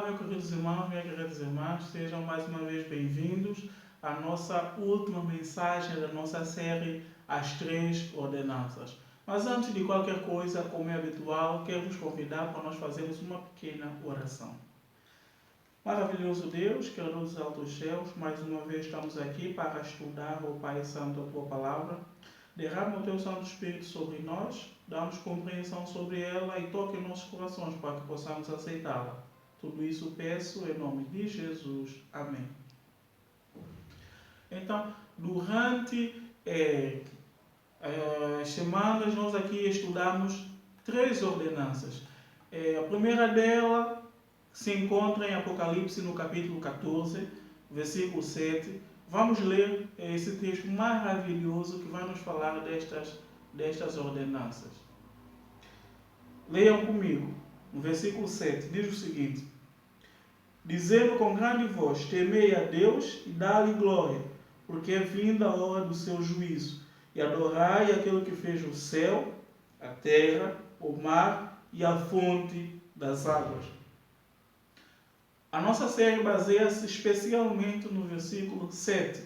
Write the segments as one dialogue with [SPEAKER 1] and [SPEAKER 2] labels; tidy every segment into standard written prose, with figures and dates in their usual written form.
[SPEAKER 1] meus queridos irmãos, minhas queridas irmãs, sejam mais uma vez bem-vindos à nossa última mensagem da nossa série As Três Ordenanças. Mas antes de qualquer coisa, como é habitual, quero vos convidar para nós fazermos uma pequena oração. Maravilhoso Deus, Criador dos altos céus, mais uma vez estamos aqui para estudar, ó Pai Santo, a Tua Palavra. Derrama o Teu Santo Espírito sobre nós, dá-nos compreensão sobre ela e toque em nossos corações para que possamos aceitá-la. Tudo isso peço em nome de Jesus. Amém. Então, durante as semanas, nós aqui estudamos três ordenanças. A primeira dela se encontra em Apocalipse, no capítulo 14, versículo 7. Vamos ler esse texto maravilhoso que vai nos falar destas ordenanças. Leiam comigo. No versículo 7 diz o seguinte: dizendo com grande voz, temei a Deus e dá-lhe glória, porque é vinda a hora do seu juízo, e adorai aquele que fez o céu, a terra, o mar e a fonte das águas. A nossa série baseia-se especialmente no versículo 7,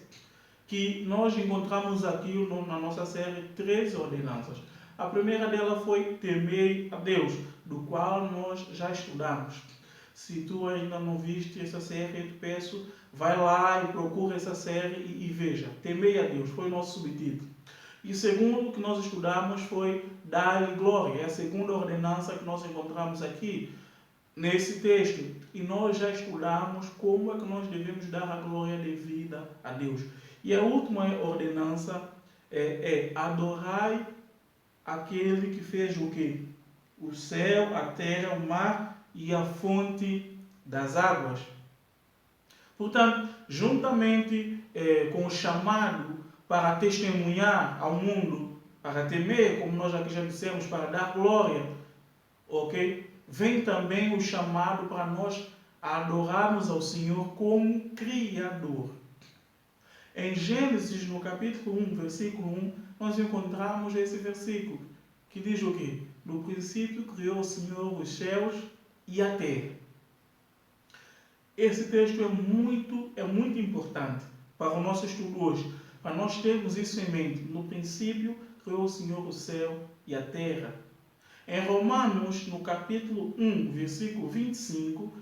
[SPEAKER 1] que nós encontramos aqui na nossa série três ordenanças. A primeira dela foi temei a Deus, do qual nós já estudamos. Se tu ainda não viste essa série, eu te peço, vai lá e procura essa série e veja. Temei a Deus, foi o nosso subtítulo. E o segundo que nós estudamos foi dar-lhe glória. É a segunda ordenança que nós encontramos aqui nesse texto. E nós já estudamos como é que nós devemos dar a glória devida a Deus. E a última ordenança é adorai aquele que fez o quê? O céu, a terra, o mar e a fonte das águas. Portanto, juntamente com o chamado para testemunhar ao mundo, para temer, como nós aqui já dissemos, para dar glória, ok? Vem também o chamado para nós adorarmos ao Senhor como Criador. Em Gênesis, no capítulo 1, versículo 1, nós encontramos esse versículo, que diz o quê? No princípio criou o Senhor os céus e a terra. Esse texto é muito importante para o nosso estudo hoje, para nós termos isso em mente. No princípio criou o Senhor o céu e a terra. Em Romanos, no capítulo 1, versículo 25,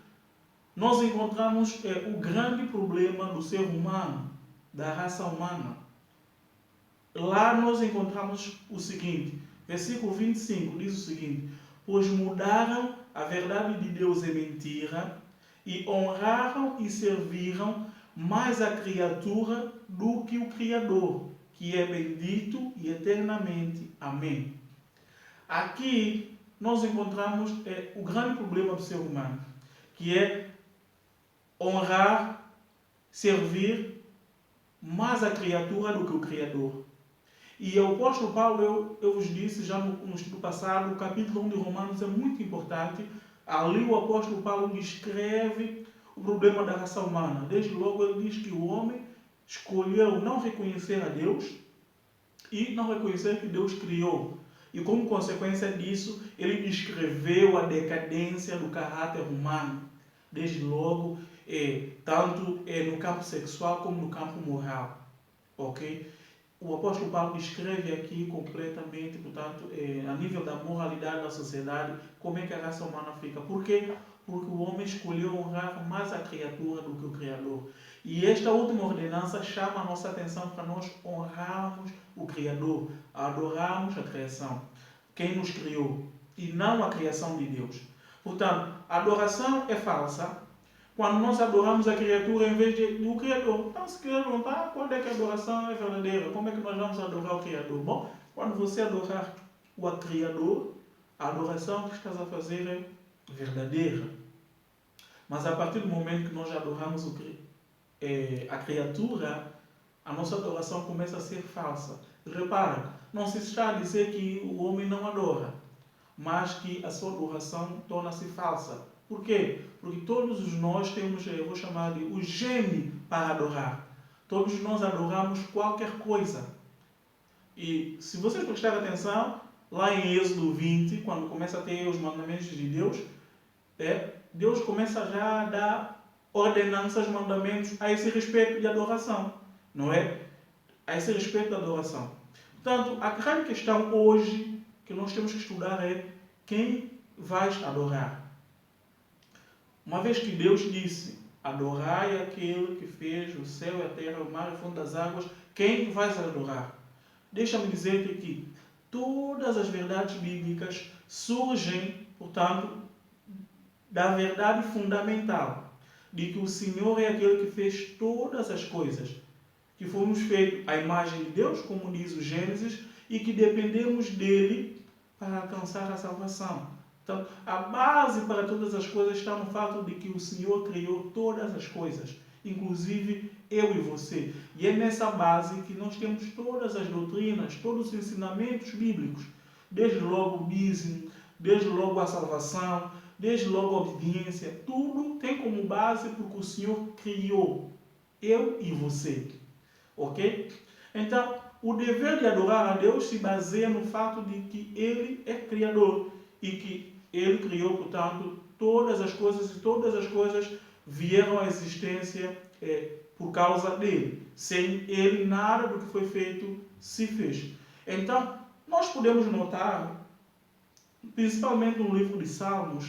[SPEAKER 1] nós encontramos o grande problema do ser humano, da raça humana. Lá nós encontramos o seguinte, versículo 25 diz o seguinte: pois mudaram a verdade de Deus em mentira e honraram e serviram mais a criatura do que o Criador, que é bendito e eternamente. Amém. Aqui nós encontramos o grande problema do ser humano, que é honrar, servir mais a criatura do que o Criador. E o apóstolo Paulo, eu vos disse já no estudo passado, o capítulo 1 de Romanos é muito importante. Ali o apóstolo Paulo descreve o problema da raça humana. Desde logo ele diz que o homem escolheu não reconhecer a Deus e não reconhecer que Deus criou. E como consequência disso, ele descreveu a decadência do caráter humano, desde logo, tanto no campo sexual como no campo moral. Ok? O apóstolo Paulo descreve aqui completamente, portanto, a nível da moralidade da sociedade, como é que a raça humana fica. Por quê? Porque o homem escolheu honrar mais a criatura do que o Criador. E esta última ordenança chama a nossa atenção para nós honrarmos o Criador, adorarmos a criação, quem nos criou, e não a criação de Deus. Portanto, a adoração é falsa quando nós adoramos a criatura em vez do Criador. Então, se perguntar quando é que a adoração é verdadeira, como é que nós vamos adorar o Criador? Bom, quando você adorar o Criador, a adoração que estás a fazer é verdadeira. Mas a partir do momento que nós adoramos a criatura, a nossa adoração começa a ser falsa. Repara, não se está a dizer que o homem não adora, mas que a sua adoração torna-se falsa. Por quê? Porque todos nós temos, eu vou chamar de o gene para adorar. Todos nós adoramos qualquer coisa. E se vocês prestarem atenção, lá em Êxodo 20, quando começa a ter os mandamentos de Deus, Deus começa já a dar ordenanças, mandamentos a esse respeito de adoração, não é? A esse respeito da adoração. Portanto, a grande questão hoje que nós temos que estudar é quem vais adorar. Uma vez que Deus disse, adorai aquele que fez o céu e a terra, o mar e o fundo das águas, quem vais adorar? Deixa-me dizer-te que todas as verdades bíblicas surgem, portanto, da verdade fundamental, de que o Senhor é aquele que fez todas as coisas, que fomos feitos à imagem de Deus, como diz o Gênesis, e que dependemos dele para alcançar a salvação. Então, a base para todas as coisas está no fato de que o Senhor criou todas as coisas, inclusive eu e você. E é nessa base que nós temos todas as doutrinas, todos os ensinamentos bíblicos, desde logo o dízimo, desde logo a salvação, desde logo a obediência. Tudo tem como base porque o Senhor criou eu e você. Ok? Então, o dever de adorar a Deus se baseia no fato de que Ele é Criador e que Ele criou, portanto, todas as coisas e todas as coisas vieram à existência por causa dele. Sem Ele, nada do que foi feito se fez. Então, nós podemos notar, principalmente no livro de Salmos,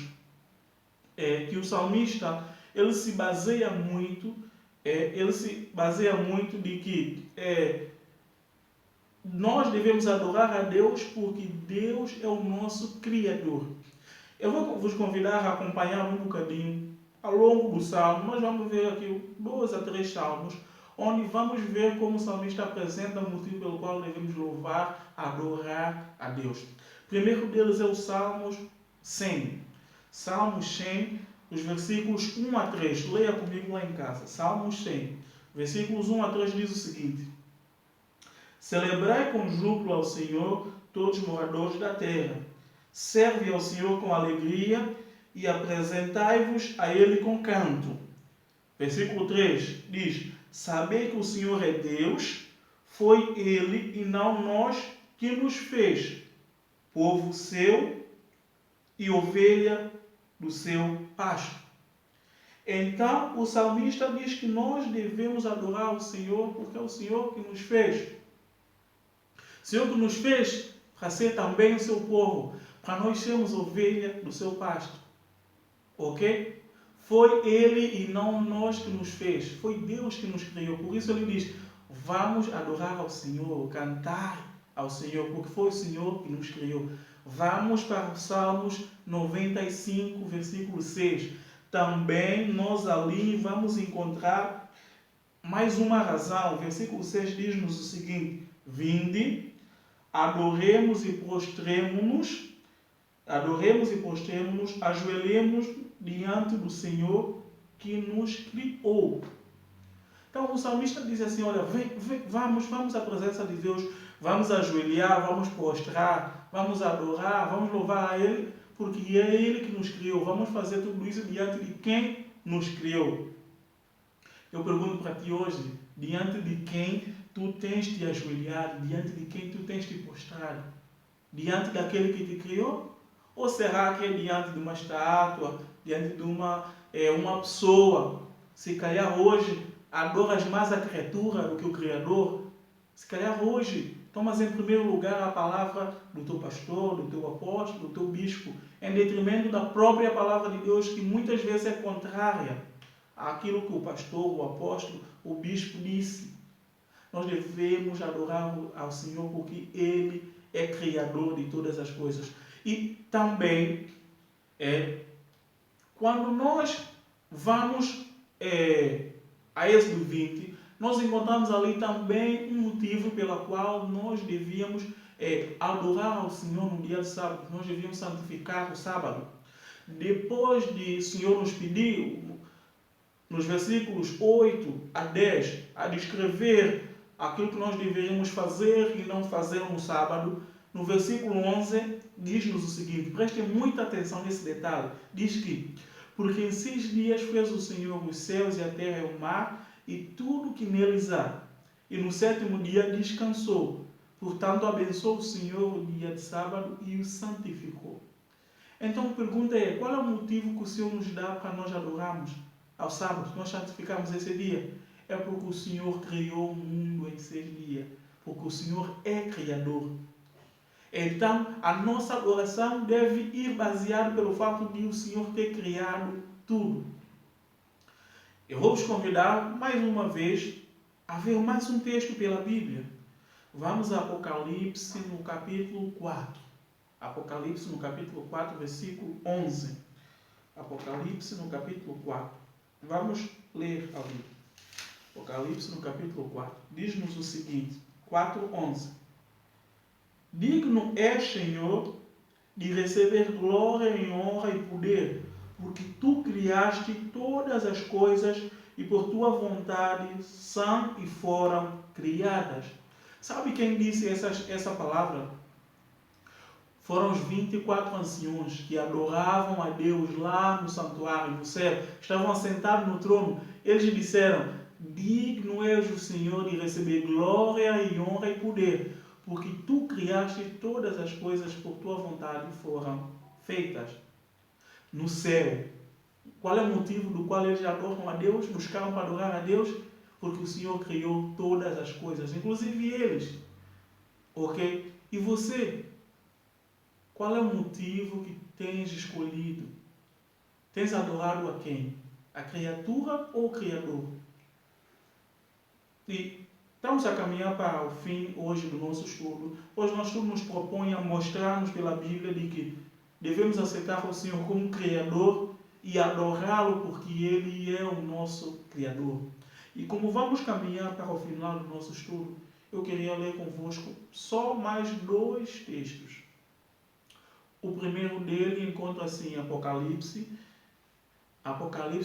[SPEAKER 1] que o salmista ele se baseia muito de que nós devemos adorar a Deus porque Deus é o nosso Criador. Eu vou vos convidar a acompanhar um bocadinho ao longo do Salmo. Nós vamos ver aqui 2 a 3 salmos, onde vamos ver como o salmista apresenta o motivo pelo qual devemos louvar, adorar a Deus. O primeiro deles é o Salmos 100. Salmos 100, os versículos 1 a 3. Leia comigo lá em casa. Salmos 100, versículos 1 a 3 diz o seguinte: Celebrai com júbilo ao Senhor todos os moradores da terra. Serve ao Senhor com alegria e apresentai-vos a Ele com canto. Versículo 3 diz: Sabei que o Senhor é Deus, foi Ele e não nós que nos fez, povo seu e ovelha do seu pasto. Então o salmista diz que nós devemos adorar o Senhor porque é o Senhor que nos fez. O Senhor que nos fez para ser também o seu povo, para nós sermos ovelha do seu pasto. Ok? Foi Ele e não nós que nos fez. Foi Deus que nos criou. Por isso Ele diz, vamos adorar ao Senhor, cantar ao Senhor, porque foi o Senhor que nos criou. Vamos para os Salmos 95, versículo 6. Também nós ali vamos encontrar mais uma razão. O versículo 6 diz-nos o seguinte: Vinde, adoremos e prostremo-nos, ajoelhemos diante do Senhor que nos criou. Então o salmista diz assim, olha, vamos à presença de Deus, vamos ajoelhar, vamos prostrar, vamos adorar, vamos louvar a Ele, porque é Ele que nos criou. Vamos fazer tudo isso diante de quem nos criou. Eu pergunto para ti hoje, diante de quem tu tens te ajoelhado, diante de quem tu tens te prostrado? Diante daquele que te criou? Ou será que é diante de uma estátua, diante de uma pessoa? Se calhar hoje adoras mais a criatura do que o Criador. Se calhar hoje tomas em primeiro lugar a palavra do teu pastor, do teu apóstolo, do teu bispo, em detrimento da própria palavra de Deus, que muitas vezes é contrária àquilo que o pastor, o apóstolo, o bispo disse. Nós devemos adorar ao Senhor porque Ele é Criador de todas as coisas. E também, quando nós vamos a Êxodo 20, nós encontramos ali também um motivo pelo qual nós devíamos adorar ao Senhor no dia de sábado. Nós devíamos santificar o sábado. Depois de o Senhor nos pedir, nos versículos 8 a 10, a descrever aquilo que nós deveríamos fazer e não fazer no sábado, no versículo 11 diz-nos o seguinte, prestem muita atenção nesse detalhe, diz que, porque em 6 dias fez o Senhor os céus e a terra e o mar e tudo que neles há, e no 7º dia descansou. Portanto, abençoou o Senhor o dia de sábado e o santificou. Então a pergunta é, qual é o motivo que o Senhor nos dá para nós adorarmos ao sábado, nós santificamos esse dia? É porque o Senhor criou o mundo em 6 dias, porque o Senhor é Criador. Então, a nossa adoração deve ir baseada pelo fato de o Senhor ter criado tudo. Eu vou vos convidar mais uma vez a ver mais um texto pela Bíblia. Vamos a Apocalipse no capítulo 4. Apocalipse no capítulo 4, versículo 11. Apocalipse no capítulo 4. Vamos ler ali. Apocalipse no capítulo 4. Diz-nos o seguinte, 4:11. Digno és, Senhor, de receber glória e honra e poder, porque tu criaste todas as coisas e por tua vontade são e foram criadas. Sabe quem disse essa palavra? Foram os 24 anciões que adoravam a Deus lá no santuário, no céu. Estavam sentados no trono. Eles disseram, digno és o Senhor de receber glória e honra e poder, porque tu criaste todas as coisas por tua vontade foram feitas. No céu. Qual é o motivo do qual eles adoram a Deus? Buscaram para adorar a Deus? Porque o Senhor criou todas as coisas, inclusive eles. Ok? E você? Qual é o motivo que tens escolhido? Tens adorado a quem? A criatura ou o Criador? E estamos a caminhar para o fim hoje do nosso estudo. Hoje nosso estudo nos propõe a mostrar-nos pela Bíblia de que devemos aceitar o Senhor como Criador e adorá-lo porque Ele é o nosso Criador. E como vamos caminhar para o final do nosso estudo, eu queria ler convosco só mais 2 textos. O primeiro dele encontra-se em Apocalipse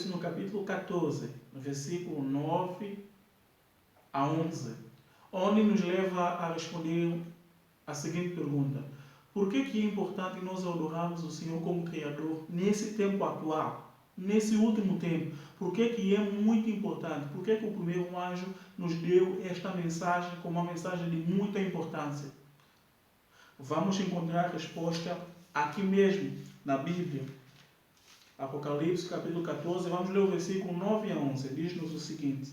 [SPEAKER 1] no capítulo 14, no versículo 9 a 11, onde nos leva a responder a seguinte pergunta: por que é importante nós adorarmos o Senhor como Criador nesse tempo atual, nesse último tempo? Por que é muito importante? Por que o primeiro anjo nos deu esta mensagem como uma mensagem de muita importância? Vamos encontrar a resposta aqui mesmo, na Bíblia. Apocalipse, capítulo 14, vamos ler o versículo 9 a 11. Diz-nos o seguinte: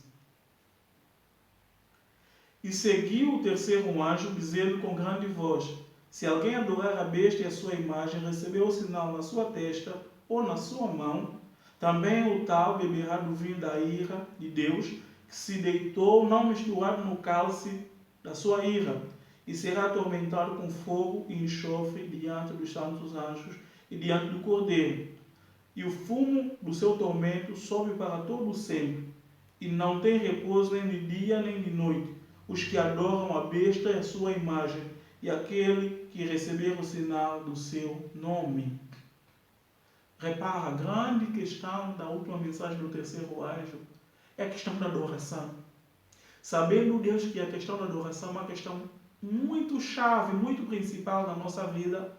[SPEAKER 1] e seguiu o terceiro anjo, dizendo com grande voz: se alguém adorar a besta e a sua imagem, recebeu o sinal na sua testa ou na sua mão, também o tal beberá do vinho da ira de Deus, que se deitou, não misturado no cálice da sua ira, e será atormentado com fogo e enxofre diante dos santos anjos e diante do Cordeiro. E o fumo do seu tormento sobe para todo o sempre, e não tem repouso nem de dia nem de noite, os que adoram a besta e a sua imagem, e aquele que receber o sinal do seu nome. Repara, a grande questão da última mensagem do terceiro anjo é a questão da adoração. Sabendo, Deus, que a questão da adoração é uma questão muito chave, muito principal na nossa vida,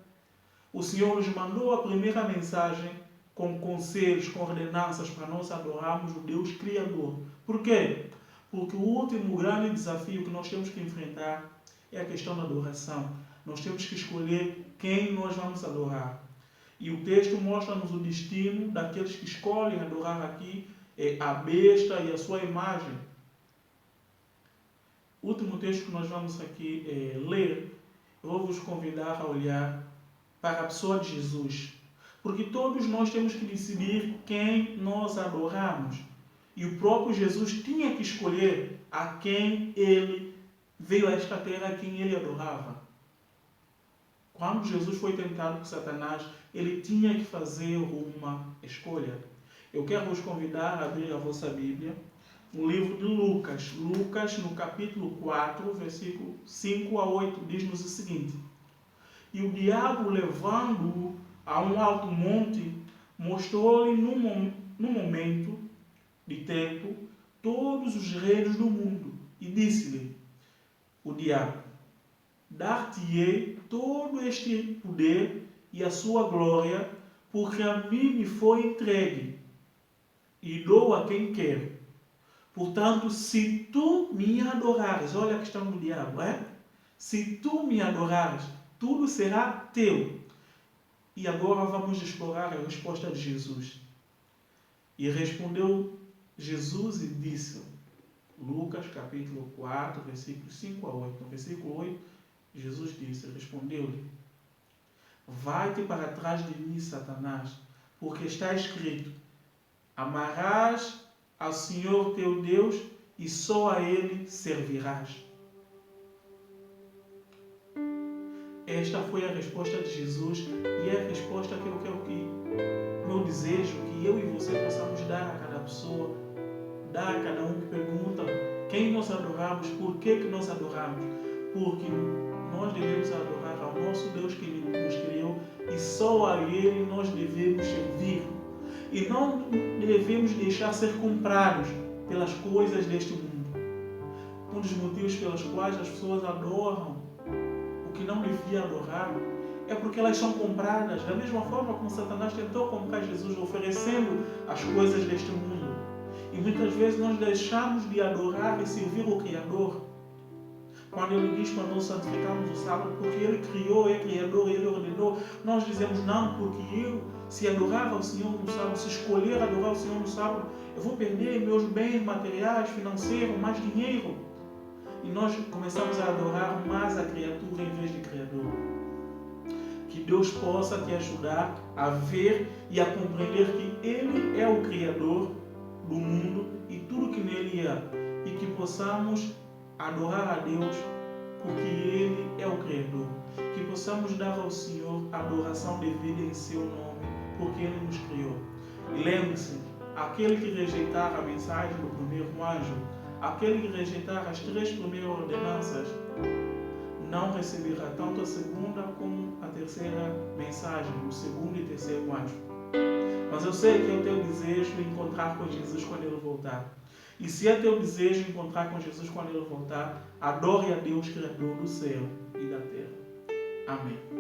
[SPEAKER 1] o Senhor nos mandou a primeira mensagem com conselhos, com ordenanças para nós adorarmos o Deus Criador. Por quê? Porque o último grande desafio que nós temos que enfrentar é a questão da adoração. Nós temos que escolher quem nós vamos adorar. E o texto mostra-nos o destino daqueles que escolhem adorar aqui a besta e a sua imagem. O último texto que nós vamos aqui ler, eu vou vos convidar a olhar para a pessoa de Jesus. Porque todos nós temos que decidir quem nós adoramos. E o próprio Jesus tinha que escolher a quem ele veio a esta terra, a quem ele adorava. Quando Jesus foi tentado por Satanás, ele tinha que fazer uma escolha. Eu quero vos convidar a abrir a vossa Bíblia no livro de Lucas. Lucas, no capítulo 4, versículo 5 a 8, diz-nos o seguinte: e o diabo, levando-o a um alto monte, mostrou-lhe num momento de tempo todos os reinos do mundo, e disse-lhe o diabo: dar-te-ei todo este poder e a sua glória, porque a mim me foi entregue, e dou a quem quero. Portanto, se tu me adorares, olha a questão do diabo, se tu me adorares, tudo será teu. E agora vamos explorar a resposta de Jesus. E respondeu Jesus e disse, Lucas capítulo 4, versículos 5 a 8. No versículo 8, Jesus disse, respondeu-lhe, vai-te para trás de mim, Satanás, porque está escrito, amarás ao Senhor teu Deus e só a Ele servirás. Esta foi a resposta de Jesus e é a resposta que eu quero meu desejo que eu e você possamos dar a cada pessoa, dar a cada um que pergunta quem nós adoramos, por que nós adoramos. Porque nós devemos adorar ao nosso Deus que nos criou e só a Ele nós devemos servir. E não devemos deixar ser comprados pelas coisas deste mundo. Um dos motivos pelos quais as pessoas adoram o que não devia adorar é porque elas são compradas, da mesma forma como Satanás tentou comprar Jesus, oferecendo as coisas deste mundo. E muitas vezes nós deixamos de adorar e servir o Criador. Quando Ele diz para nós santificarmos o sábado, porque Ele criou, é Criador, Ele ordenou, nós dizemos não, porque eu, se adorar ao Senhor no sábado, se escolher adorar ao Senhor no sábado, eu vou perder meus bens materiais, financeiros, mais dinheiro. E nós começamos a adorar mais a criatura em vez de Criador. Que Deus possa te ajudar a ver e a compreender que Ele é o Criador do mundo e tudo que nele há. E que possamos adorar a Deus porque Ele é o Criador. Que possamos dar ao Senhor a adoração devida em seu nome, porque Ele nos criou. E lembre-se, aquele que rejeitar a mensagem do primeiro anjo, aquele que rejeitar as 3 primeiras ordenanças, não receberá tanto a segunda como a terceira mensagem, o segundo e terceiro anjo. Mas eu sei que é o teu desejo encontrar com Jesus quando Ele voltar. E se é teu desejo encontrar com Jesus quando Ele voltar, adore a Deus, Criador do céu e da terra. Amém.